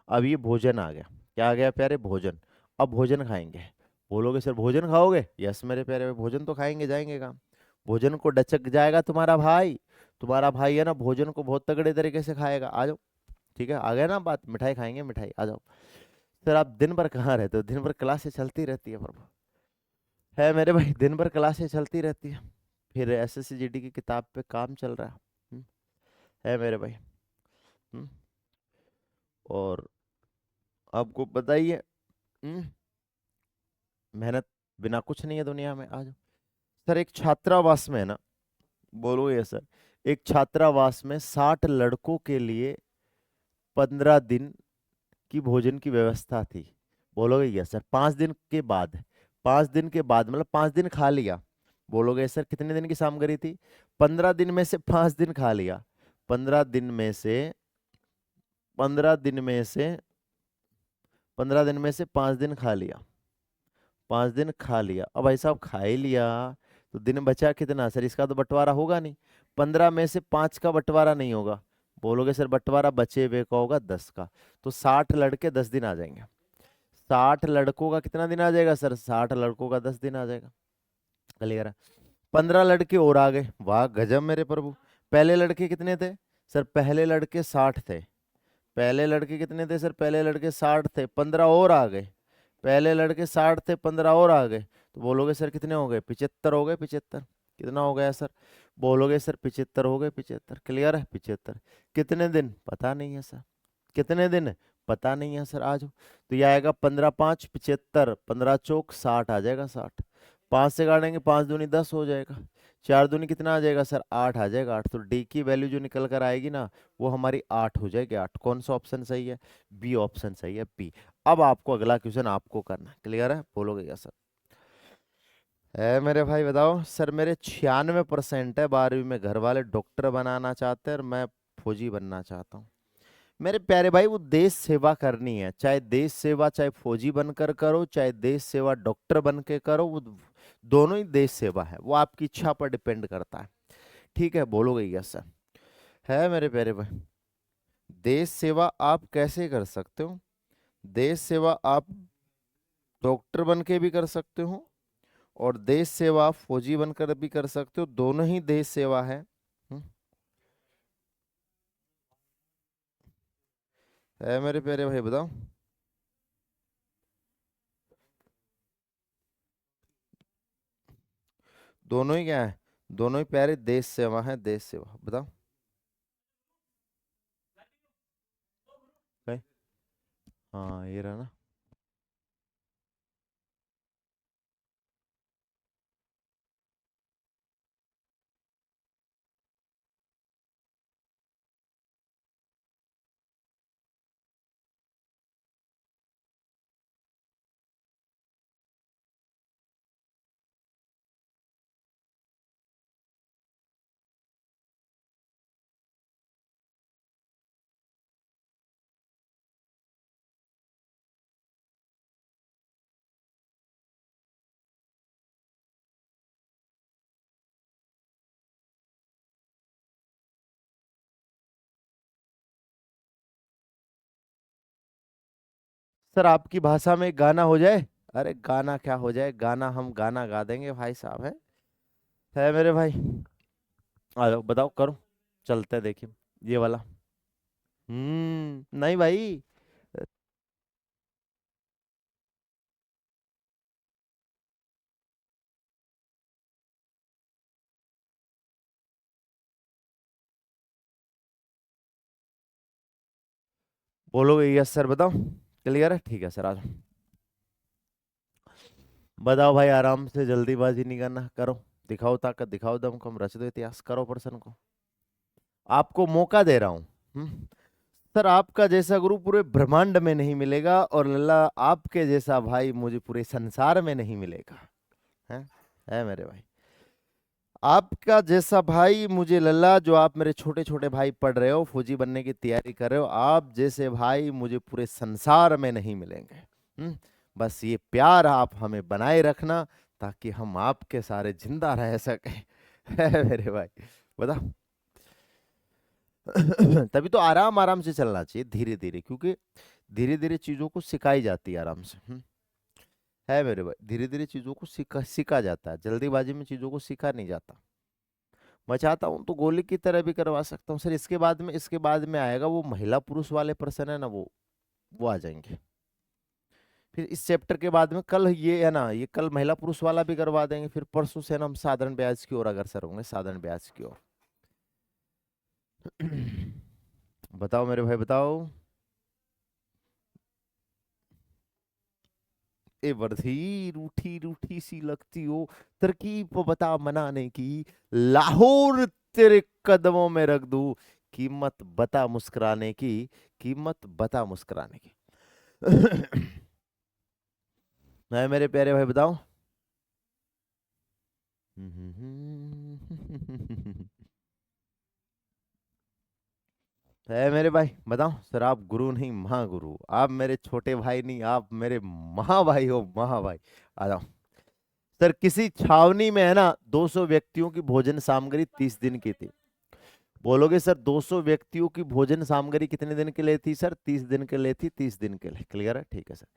अब ये भोजन आ गया। क्या आ गया प्यारे? भोजन। अब भोजन खाएंगे। बोलोगे सर भोजन खाओगे? यस मेरे प्यारे, भोजन तो खाएंगे, जाएंगे काम। भोजन को डचक जाएगा तुम्हारा भाई। तुम्हारा भाई है ना, भोजन को बहुत तगड़े तरीके से खाएगा। आ जाओ। ठीक है, आ गया ना बात? मिठाई खाएंगे, मिठाई, आ जाओ। सर आप दिन भर कहाँ रहते हो? दिन भर क्लासेस चलती रहती है प्रभु। है मेरे भाई, दिन भर क्लासेस चलती रहती है। फिर एसएससी जीडी की किताब पे काम चल रहा है। है मेरे भाई। हम्म, और आपको बताइए, मेहनत बिना कुछ नहीं है दुनिया में। आ जाओ। सर एक छात्रावास में है ना, बोलो ये सर, एक छात्रावास में 60 लड़कों के लिए 15 दिन की भोजन की व्यवस्था थी। बोलोगे यस सर। 5 दिन के बाद, 5 दिन के बाद मतलब 5 दिन खा लिया। बोलोगे सर कितने दिन की सामग्री थी? 15 दिन में से 5 दिन खा लिया। 15 दिन में से 15 दिन में से 15 दिन में से 5 दिन खा लिया, 5 दिन खा लिया। अब भाई साहब खा ही लिया तो दिन बचा कितना सर? इसका तो बंटवारा होगा नहीं। 15 में से 5 का बंटवारा नहीं होगा। बोलोगे सर बंटवारा बचे हुए का होगा 10 का। तो 60 लड़के 10 दिन आ जाएंगे। 60 लड़कों का कितना दिन आ जाएगा सर? 60 लड़कों का 10 दिन आ जाएगा। क्लियर है? 15 लड़के और आ गए, वाह गजब मेरे प्रभु। पहले लड़के कितने थे सर? पहले लड़के 60 थे। पहले लड़के कितने थे सर? पहले लड़के 60 थे, 15 और आ गए। पहले लड़के 60 थे, 15 और आ गए, तो बोलोगे सर कितने हो गए? 75 हो गए। 75 कितना हो गया सर? बोलोगे सर 75 हो गए। 75 क्लियर है? 75 कितने दिन पता नहीं है सर। कितने दिन पता नहीं है सर। आज तो ये आएगा 15×5 = 75, 15×4 = 60 आ जाएगा। 60 5 से काटेंगे, 5×2 = 10 हो जाएगा। 4×2 कितना आ जाएगा सर? 8 आ जाएगा। 8 तो डी की वैल्यू जो निकल कर आएगी ना वो हमारी 8 हो जाएगी। 8 कौन सा ऑप्शन सही है? बी ऑप्शन सही है, बी। अब आपको अगला क्वेश्चन आपको करना है। क्लियर है? बोलोगे क्या सर? है मेरे भाई बताओ सर। मेरे 96% है 12वीं में, घर वाले डॉक्टर बनाना चाहते हैं और मैं फौजी बनना चाहता हूँ। मेरे प्यारे भाई वो देश सेवा करनी है, चाहे देश सेवा चाहे फौजी बनकर करो, चाहे देश सेवा डॉक्टर बन के करो, वो दोनों ही देश सेवा है। वो आपकी इच्छा पर डिपेंड करता है। ठीक है? बोलोगे यस सर? है मेरे प्यारे भाई। देश सेवा आप कैसे कर सकते हो? देश सेवा आप डॉक्टर बन के भी कर सकते हो और देश सेवा आप फौजी बनकर भी कर सकते हो। दोनों ही देश सेवा है। है मेरे प्यारे भाई बताओ। दोनों ही क्या है? दोनों ही प्यारे देश सेवा है। देश सेवा बताओ। भाई हाँ ये रहा ना। सर आपकी भाषा में एक गाना हो जाए। अरे गाना क्या हो जाए, गाना हम गाना गा देंगे भाई साहब। है मेरे भाई। आ जाओ बताओ करो। चलते हैं देखिए ये वाला। नहीं भाई। बोलोगे यस सर बताओ। क्लियर है? ठीक है सर आ जाओ। बताओ भाई आराम से, जल्दीबाजी नहीं करना। करो, दिखाओ ताकत, दिखाओ दमखम, रच दो इतिहास। करो प्रश्न को, आपको मौका दे रहा हूँ। सर आपका जैसा गुरु पूरे ब्रह्मांड में नहीं मिलेगा और लल्ला आपके जैसा भाई मुझे पूरे संसार में नहीं मिलेगा। है मेरे भाई। आपका जैसा भाई मुझे लल्ला, जो आप मेरे छोटे छोटे भाई पढ़ रहे हो, फौजी बनने की तैयारी कर रहे हो, आप जैसे भाई मुझे पूरे संसार में नहीं मिलेंगे। बस ये प्यार आप हमें बनाए रखना ताकि हम आपके सारे जिंदा रह सके। है मेरे भाई। बताओ। तभी तो आराम आराम से चलना चाहिए, धीरे धीरे, क्योंकि धीरे धीरे चीजों को सिखाई जाती है आराम से। है मेरे भाई। धीरे धीरे चीजों को सीखा सीखा जाता है, जल्दीबाजी में चीजों को सीखा नहीं जाता। मैं चाहता हूँ तो गोली की तरह भी करवा सकता हूँ सर। इसके बाद में आएगा वो महिला पुरुष वाले प्रश्न है ना, वो आ जाएंगे। फिर इस चैप्टर के बाद में कल ये है ना, ये कल महिला पुरुष वाला भी करवा देंगे। फिर परसों से ना हम साधारण ब्याज की ओर अग्रसर होंगे, साधारण ब्याज की ओर। बताओ मेरे भाई बताओ। ए वर्दी रूठी रूठी सी लगती हो, तरकीब बता मनाने की, लाहौर तेरे कदमों में रख दूं, कीमत बता मुस्कुराने की, कीमत बता मुस्कुराने की। है मेरे प्यारे भाई बताओ। है मेरे भाई, बताओ सर, आप गुरु नहीं महागुरु, आप मेरे छोटे भाई नहीं, आप मेरे महाभाई हो, महाभाई। आ जाओ। सर किसी छावनी में है ना 200 व्यक्तियों की भोजन सामग्री 30 दिन की थी। बोलोगे सर 200 व्यक्तियों की भोजन सामग्री कितने दिन के लिए थी सर? 30 दिन के लिए थी, 30 दिन के लिए। क्लियर है? ठीक है सर।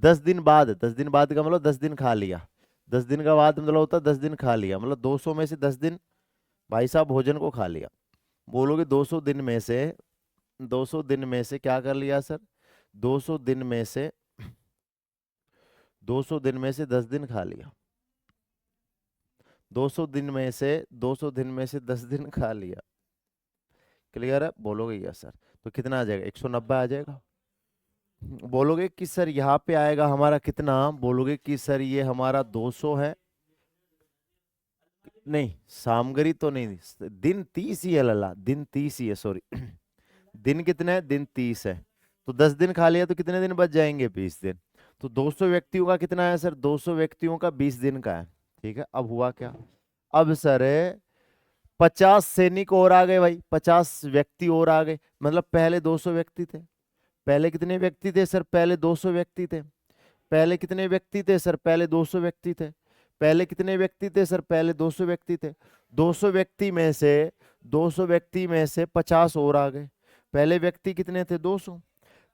10 दिन बाद, 10 दिन बाद का मतलब 10 दिन खा लिया। 10 दिन का बाद मतलब होता है 10 दिन खा लिया, मतलब 200 में से 10 दिन भाई साहब भोजन को खा लिया। बोलोगे 200 दिन में से, 200 दिन में से क्या कर लिया सर? 200 दिन में से, 200 दिन में से 10 दिन खा लिया। 200 दिन में से, 200 दिन में से 10 दिन खा लिया। क्लियर है? बोलोगे यस सर। तो कितना आ जाएगा? 190 आ जाएगा। बोलोगे कि सर यहाँ पे आएगा हमारा कितना? बोलोगे कि सर ये हमारा 200 है। नहीं, सामग्री तो नहीं, दिन 30 ही है लल्ला, दिन 30 ही है, सॉरी। दिन कितने हैं? दिन 30 है। तो 10 दिन खा लिया तो कितने दिन बच जाएंगे? 20 दिन। तो 200 व्यक्तियों का कितना है सर? 200 व्यक्तियों का 20 दिन का है। ठीक है, अब हुआ क्या? अब सर 50 सैनिक और आ गए भाई, 50 व्यक्ति और आ गए, मतलब पहले 200 व्यक्ति थे। पहले कितने व्यक्ति थे सर? पहले 200 व्यक्ति थे। पहले कितने व्यक्ति थे सर? पहले 200 व्यक्ति थे। पहले कितने व्यक्ति थे सर? पहले 200 व्यक्ति थे। 200 व्यक्ति में से, 200 व्यक्ति में से 50 और आ गए। पहले व्यक्ति कितने थे? 200।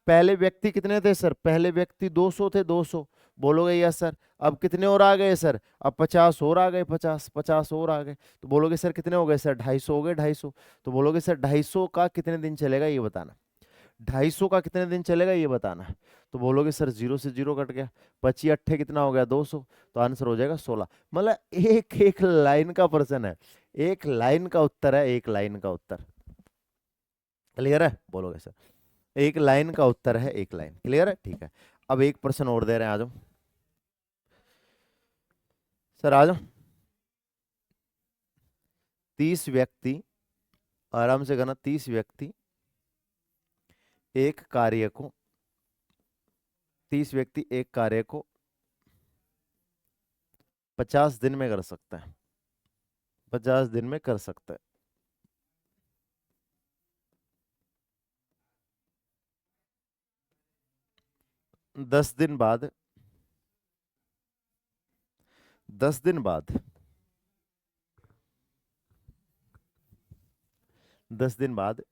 पहले व्यक्ति कितने थे सर? पहले व्यक्ति 200 थे, 200। बोलोगे यस सर। अब कितने और आ गए सर? अब 50 और आ गए, 50, 50 और आ गए। तो बोलोगे सर कितने हो गए सर? 250 हो गए, 250। तो बोलोगे सर 250 का कितने दिन चलेगा ये बताना। 250 का कितने दिन चलेगा ये बताना है। तो बोलोगे सर जीरो से जीरो कट गया, 25 अट्ठे कितना हो गया? 200। तो आंसर हो जाएगा 16। मतलब एक एक लाइन का प्रश्न है, एक लाइन का उत्तर है, एक लाइन का उत्तर। क्लियर है? बोलोगे सर एक लाइन का उत्तर है, एक लाइन। क्लियर है? ठीक है। अब एक प्रश्न और दे रहे हैं, आ जाओ सर, आ जाओ। 30 व्यक्ति, आराम से करना, 30 व्यक्ति एक कार्य को, 30 व्यक्ति एक कार्य को 50 दिन में कर सकता है, 50 दिन में कर सकता है। 10 दिन बाद, 10 दिन बाद, 10 दिन बाद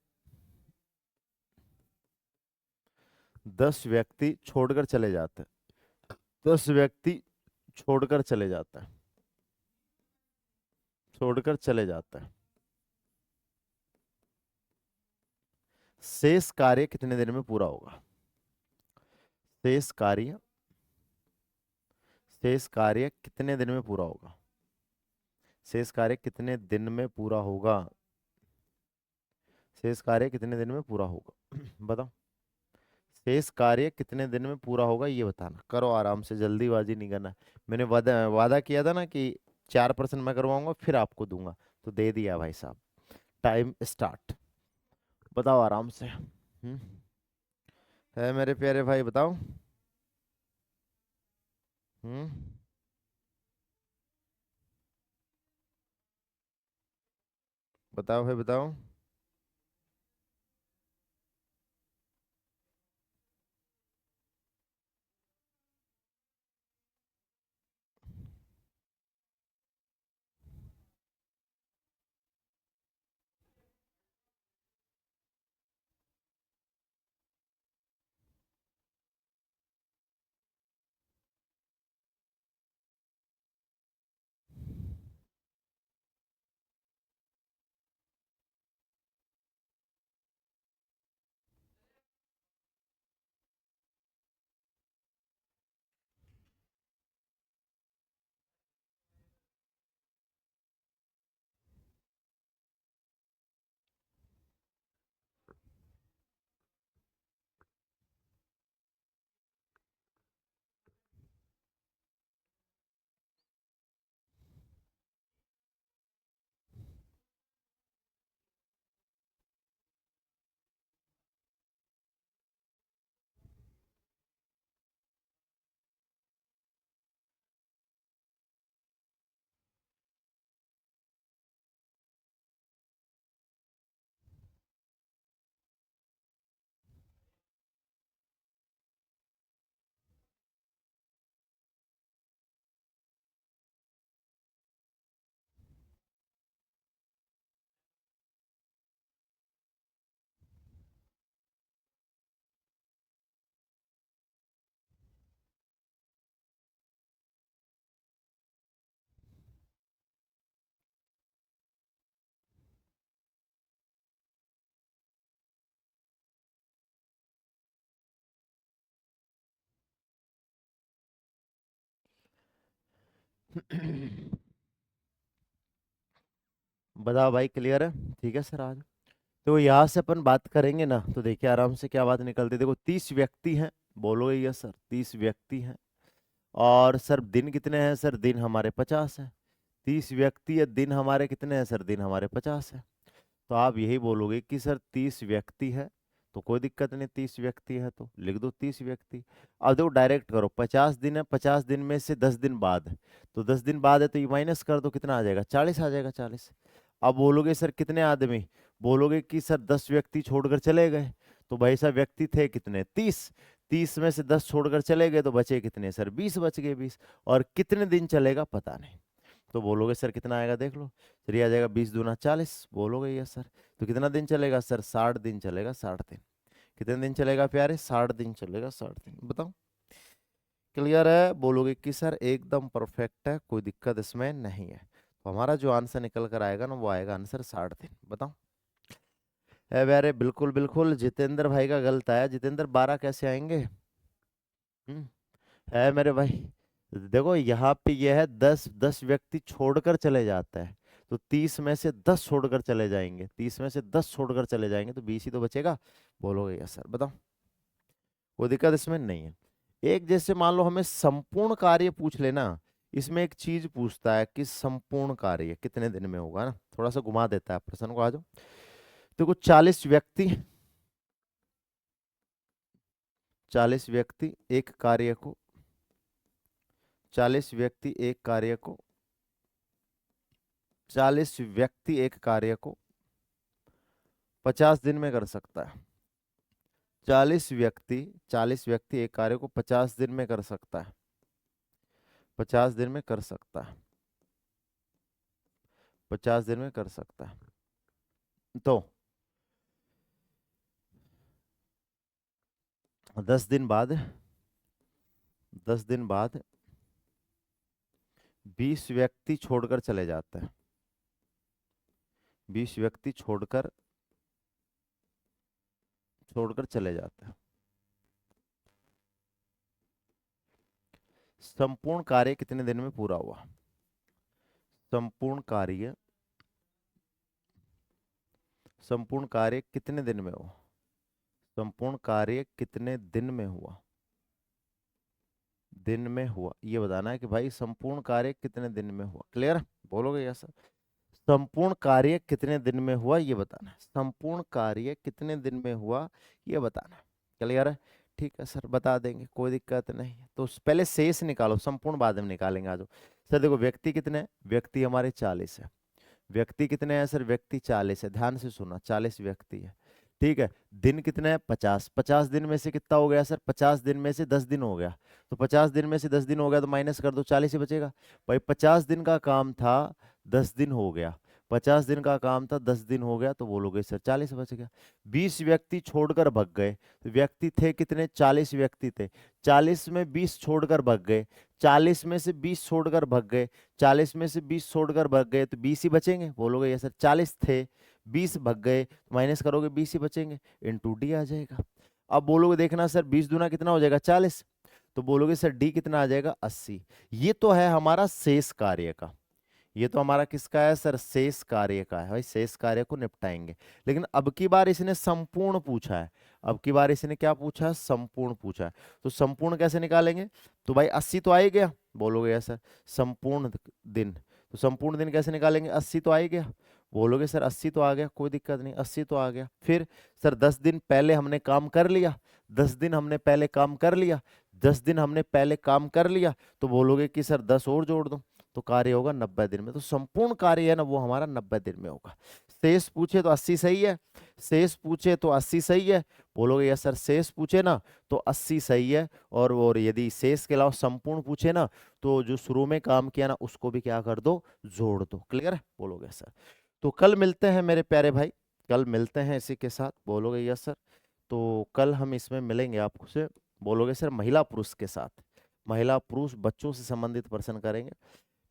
10 व्यक्ति छोड़कर चले जाते हैं, 10 व्यक्ति छोड़कर चले जाते हैं, छोड़कर चले जाते हैं। शेष कार्य कितने दिन में पूरा होगा? शेष कार्य, शेष कार्य कितने दिन में पूरा होगा? शेष कार्य कितने दिन में पूरा होगा? शेष कार्य कितने दिन में पूरा होगा? बताओ। शेष कार्य कितने दिन में पूरा होगा ये बताना। करो आराम से, जल्दीबाजी नहीं करना। मैंने वादा वादा किया था ना कि 4% मैं करवाऊंगा फिर आपको दूंगा, तो दे दिया भाई साहब। Time start. बताओ आराम से। है मेरे प्यारे भाई, बताओ। हम्म बताओ भाई, बताओ। बताओ भाई, क्लियर है? ठीक है सर, आज तो यहाँ से अपन बात करेंगे ना, तो देखिए आराम से क्या बात निकलती है। देखो 30 व्यक्ति हैं, बोलोगे ये सर 30 व्यक्ति हैं, और सर दिन कितने हैं सर? दिन हमारे 50 है। 30 व्यक्ति है, दिन हमारे कितने हैं सर? दिन हमारे 50 है। तो आप यही बोलोगे कि सर 30 व्यक्ति है, तो कोई दिक्कत नहीं, 30 व्यक्ति है तो लिख दो 30 व्यक्ति। अब देखो डायरेक्ट करो, 50 दिन है, 50 दिन में से 10 दिन बाद है, तो 10 दिन बाद है तो ये माइनस कर दो, कितना आ जाएगा? 40 आ जाएगा, 40। अब बोलोगे सर कितने आदमी? बोलोगे कि सर 10 व्यक्ति छोड़कर चले गए, तो भाई साहब व्यक्ति थे कितने? 30। 30 में से 10 छोड़कर चले गए तो बचे कितने सर? 20 बच गए, 20। और कितने दिन चलेगा पता नहीं, तो बोलोगे सर कितना आएगा देख लो। सर ये आ जाएगा 20 दूना 40, बोलोगे ये सर। तो कितना दिन चलेगा सर? 60 दिन चलेगा, 60 दिन। कितने दिन चलेगा प्यारे? 60 दिन चलेगा, 60 दिन। बताओ क्लियर है? बोलोगे कि सर एकदम परफेक्ट है, कोई दिक्कत इसमें नहीं है। तो हमारा जो आंसर निकल कर आएगा ना, वो आएगा आंसर 60 दिन। बताओ है प्यारे? बिल्कुल बिल्कुल, जितेंद्र भाई का गलत आया। जितेंद्र 12 कैसे आएंगे? हम्म है मेरे भाई। देखो यहाँ पे यह है 10, 10 व्यक्ति छोड़कर चले जाता है, तो 30 में से 10 छोड़कर चले जाएंगे, 30 में से 10 छोड़कर चले जाएंगे तो 20 ही तो बचेगा। बोलोगे यस सर? बताओ कोई दिक्कत इसमें नहीं है। एक जैसे मान लो हमें संपूर्ण कार्य पूछ लेना, इसमें एक चीज पूछता है कि संपूर्ण कार्य कितने दिन में होगा ना, थोड़ा सा घुमा देता है प्रश्न को। आ जाओ, देखो 40 व्यक्ति, 40 व्यक्ति एक कार्य को, 40 व्यक्ति एक कार्य को, 40 व्यक्ति एक कार्य को 50 दिन में कर सकता है। 40 व्यक्ति एक कार्य को 50 दिन में कर सकता है, 50 दिन में कर सकता है, 50 दिन में कर सकता है। तो 10 दिन बाद, 10 दिन बाद 20 व्यक्ति छोड़कर चले जाते हैं, 20 व्यक्ति छोड़कर छोड़कर चले जाते हैं। संपूर्ण कार्य कितने दिन में पूरा हुआ? संपूर्ण कार्य, संपूर्ण कार्य कितने दिन में हुआ? संपूर्ण कार्य कितने दिन में हुआ? दिन में हुआ, ये बताना है कि भाई संपूर्ण कार्य कितने दिन में हुआ। क्लियर? बोलोगे यस सर? संपूर्ण कार्य कितने दिन में हुआ ये बताना है, संपूर्ण कार्य कितने दिन में हुआ ये बताना है। क्लियर है? ठीक है सर, बता देंगे, कोई दिक्कत नहीं है। तो पहले शेष निकालो, संपूर्ण बाद में निकालेंगे। आ जाओ सर। देखो व्यक्ति कितने हैं? व्यक्ति हमारे 40 है। व्यक्ति कितने हैं सर? व्यक्ति 40 है, ध्यान से सुना, 40 व्यक्ति है। ठीक है। दिन कितने हैं? 50। 50 दिन में से कितना हो गया सर? 50 दिन में से 10 दिन हो गया, तो 50 दिन में से 10 दिन हो गया तो माइनस कर दो, 40 ही बचेगा। भाई 50 दिन का काम था, 10 दिन हो गया। 50 दिन का काम था, 10 दिन हो गया, तो बोलोगे सर 40 बच गया। 20 व्यक्ति छोड़कर भग गए, तो व्यक्ति थे कितने? 40 व्यक्ति थे। 40 में 20 छोड़कर भग गए, 40 में से 20 छोड़कर भग गए, 40 में से 20 छोड़कर भग गए तो 20 ही बचेंगे। बोलोगे ये सर 40 थे, 20 भग गए, माइनस करोगे 20 ही बचेंगे, इनटू डी आ जाएगा। अब बोलोगे देखना सर 20 दूना कितना हो जाएगा? 40। तो बोलोगे सर डी कितना आ जाएगा? 80। ये तो है हमारा शेष कार्य का, ये तो हमारा किसका है सर? शेष कार्य का है। भाई शेष कार्य को निपटाएंगे, लेकिन अब की बार इसने संपूर्ण पूछा है। अब की बार इसने क्या पूछा है? संपूर्ण पूछा है। तो संपूर्ण कैसे निकालेंगे? तो भाई 80 तो आ ही गया। बोलोगे सर संपूर्ण दिन, तो संपूर्ण दिन कैसे निकालेंगे? 80 तो आ ही गया। बोलोगे सर 80 तो आ गया, कोई दिक्कत नहीं, 80 तो आ गया। फिर सर 10 दिन पहले हमने काम कर लिया, 10 दिन हमने पहले काम कर लिया, 10 दिन हमने पहले काम कर लिया, तो बोलोगे कि सर 10 और जोड़ दो, तो कार्य होगा 90 दिन में। तो संपूर्ण कार्य है ना वो हमारा 90 दिन में होगा। शेष पूछे तो 80 सही है, शेष पूछे तो 80 सही है। बोलोगे यस सर शेष पूछे ना तो 80 सही है, और यदि शेष के अलावा संपूर्ण पूछे ना तो जो शुरू में काम किया ना उसको भी क्या कर दो? जोड़ दो। क्लियर है? बोलोगे सर? तो कल मिलते हैं मेरे प्यारे भाई, कल मिलते हैं इसी के साथ। बोलोगे यस सर? तो कल हम इसमें मिलेंगे आपसे, बोलोगे सर महिला पुरुष के साथ, महिला पुरुष बच्चों से संबंधित प्रश्न करेंगे।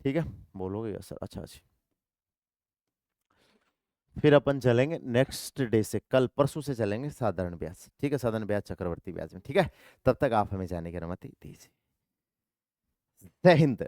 ठीक है? बोलोगे यस सर? अच्छा जी। फिर अपन चलेंगे नेक्स्ट डे से, कल परसों से चलेंगे साधारण ब्याज। ठीक है? साधारण ब्याज चक्रवर्ती ब्याज में। ठीक है? तब तक आप हमें जाने की अनुमति दीजिए। जय हिंद।